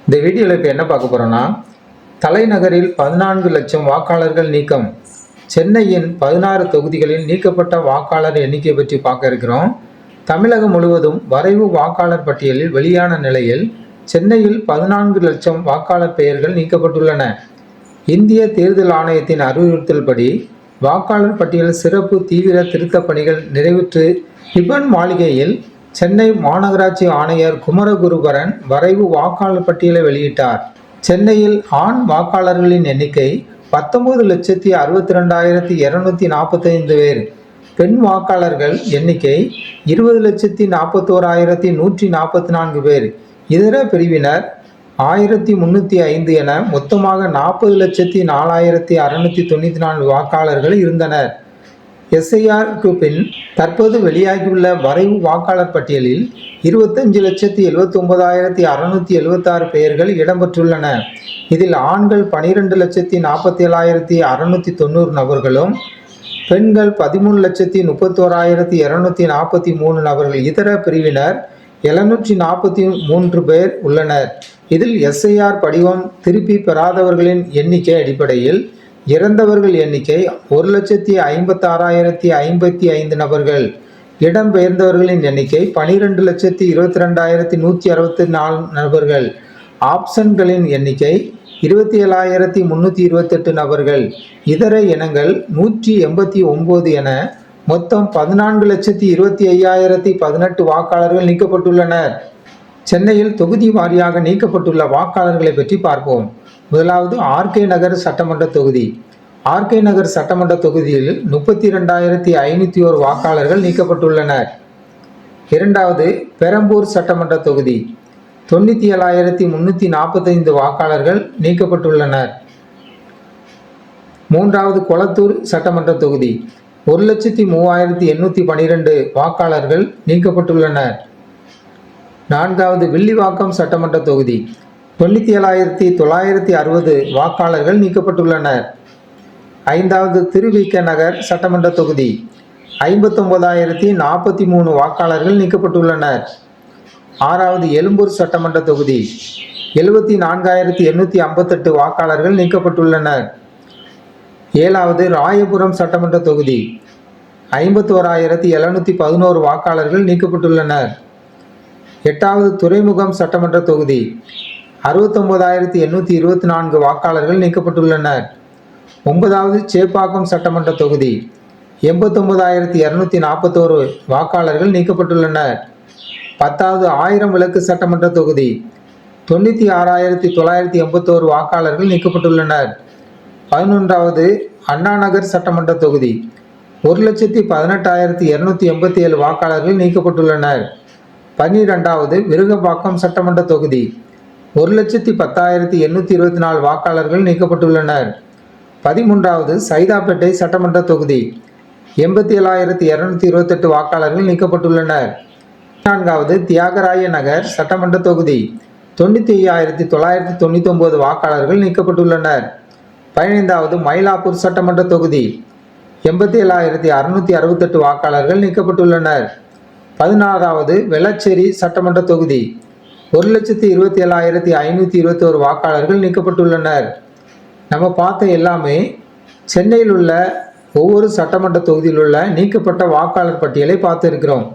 இந்த வீடியோவில் இப்போ என்ன பார்க்க போகிறோன்னா, தலைநகரில் 14 லட்சம் வாக்காளர்கள் நீக்கம். சென்னையின் 16 தொகுதிகளில் நீக்கப்பட்ட வாக்காளர் எண்ணிக்கை பற்றி பார்க்க இருக்கிறோம். தமிழகம் முழுவதும் வரைவு வாக்காளர் பட்டியலில் வெளியான நிலையில் சென்னையில் 14 லட்சம் வாக்காளர் பெயர்கள் நீக்கப்பட்டுள்ளன. இந்திய தேர்தல் ஆணையத்தின் அறிவுறுத்தல்படி வாக்காளர் பட்டியல் சிறப்பு தீவிர திருத்தப் பணிகள் நிறைவுற்று ரிப்பன் மாளிகையில் சென்னை மாநகராட்சி ஆணையர் குமரகுருபரன் வரைவு வாக்காளர் பட்டியலை வெளியிட்டார். சென்னையில் ஆண் வாக்காளர்களின் எண்ணிக்கை 19,62,245 பேர். பெண் வாக்காளர்கள் எண்ணிக்கை 20,41,144 பேர். இதர பிரிவினர் 1,305 என மொத்தமாக 40,04,694 வாக்காளர்கள் இருந்தனர். எஸ்ஐஆருக்கு பின் தற்போது வெளியாகியுள்ள வரைவு வாக்காளர் பட்டியலில் 25,79,676 பெயர்கள் இடம்பெற்றுள்ளன. இதில் ஆண்கள் 12,47,690 நபர்களும், பெண்கள் 13,31,243 நபர்கள். இதர பிரிவினர் 743 பேர் உள்ளனர். இதில் எஸ்ஐஆர் படிவம் திருப்பி பெறாதவர்களின் எண்ணிக்கை அடிப்படையில் இறந்தவர்கள் எண்ணிக்கை 1,56,055 நபர்கள். இடம்பெயர்ந்தவர்களின் எண்ணிக்கை 12,22,164 நபர்கள். ஆப்ஷன்களின் எண்ணிக்கை 27,328 நபர்கள். இதர இனங்கள் 189 என மொத்தம் 14,25,018 வாக்காளர்கள் நீக்கப்பட்டுள்ளனர். சென்னையில் தொகுதி வாரியாக நீக்கப்பட்டுள்ள வாக்காளர்களை பற்றி பார்ப்போம். முதலாவது ஆர்கே நகர் சட்டமன்ற தொகுதி. ஆர்கே நகர் சட்டமன்ற தொகுதியில் 32,501 வாக்காளர்கள் நீக்கப்பட்டுள்ளனர். இரண்டாவது பெரம்பூர் சட்டமன்ற தொகுதி 97,345 வாக்காளர்கள் நீக்கப்பட்டுள்ளனர். மூன்றாவது கொளத்தூர் சட்டமன்ற தொகுதி 1,03,812 வாக்காளர்கள் நீக்கப்பட்டுள்ளனர். நான்காவது வில்லிவாக்கம் சட்டமன்ற தொகுதி 97,960 வாக்காளர்கள் நீக்கப்பட்டுள்ளனர். ஐந்தாவது திருவிக நகர் சட்டமன்ற தொகுதி 59,043 வாக்காளர்கள் நீக்கப்பட்டுள்ளனர். ஆறாவது எழும்பூர் சட்டமன்ற தொகுதி 74,858 வாக்காளர்கள் நீக்கப்பட்டுள்ளனர். ஏழாவது ராயபுரம் சட்டமன்ற தொகுதி 51,711 வாக்காளர்கள் நீக்கப்பட்டுள்ளனர். எட்டாவது துறைமுகம் சட்டமன்ற தொகுதி 69,824 வாக்காளர்கள் நீக்கப்பட்டுள்ளனர். ஒன்பதாவது சேப்பாக்கம் சட்டமன்ற தொகுதி 89,241 வாக்காளர்கள் நீக்கப்பட்டுள்ளனர். பத்தாவது ஆயிரம் விளக்கு சட்டமன்ற தொகுதி 96,981 வாக்காளர்கள் நீக்கப்பட்டுள்ளனர். 11வது அண்ணாநகர் சட்டமன்ற தொகுதி 1,18,287 வாக்காளர்கள் நீக்கப்பட்டுள்ளனர். 12வது விருகம்பாக்கம் சட்டமன்ற தொகுதி 1,10,824 வாக்காளர்கள் நீக்கப்பட்டுள்ளனர். 13வது சைதாப்பேட்டை சட்டமன்ற தொகுதி 87,228 வாக்காளர்கள் நீக்கப்பட்டுள்ளனர். 14வது தியாகராய நகர் சட்டமன்ற தொகுதி 95,999 வாக்காளர்கள் நீக்கப்பட்டுள்ளனர். 15வது மயிலாப்பூர் சட்டமன்ற தொகுதி 87,668 வாக்காளர்கள் நீக்கப்பட்டுள்ளனர். 16வது வெள்ளச்சேரி சட்டமன்ற தொகுதி 1,27,521 வாக்காளர்கள் நீக்கப்பட்டுள்ளனர். நம்ம பார்த்த எல்லாமே சென்னையில் உள்ள ஒவ்வொரு சட்டமன்ற தொகுதியில் உள்ள நீக்கப்பட்ட வாக்காளர் பட்டியலை பார்த்து இருக்கிறோம்.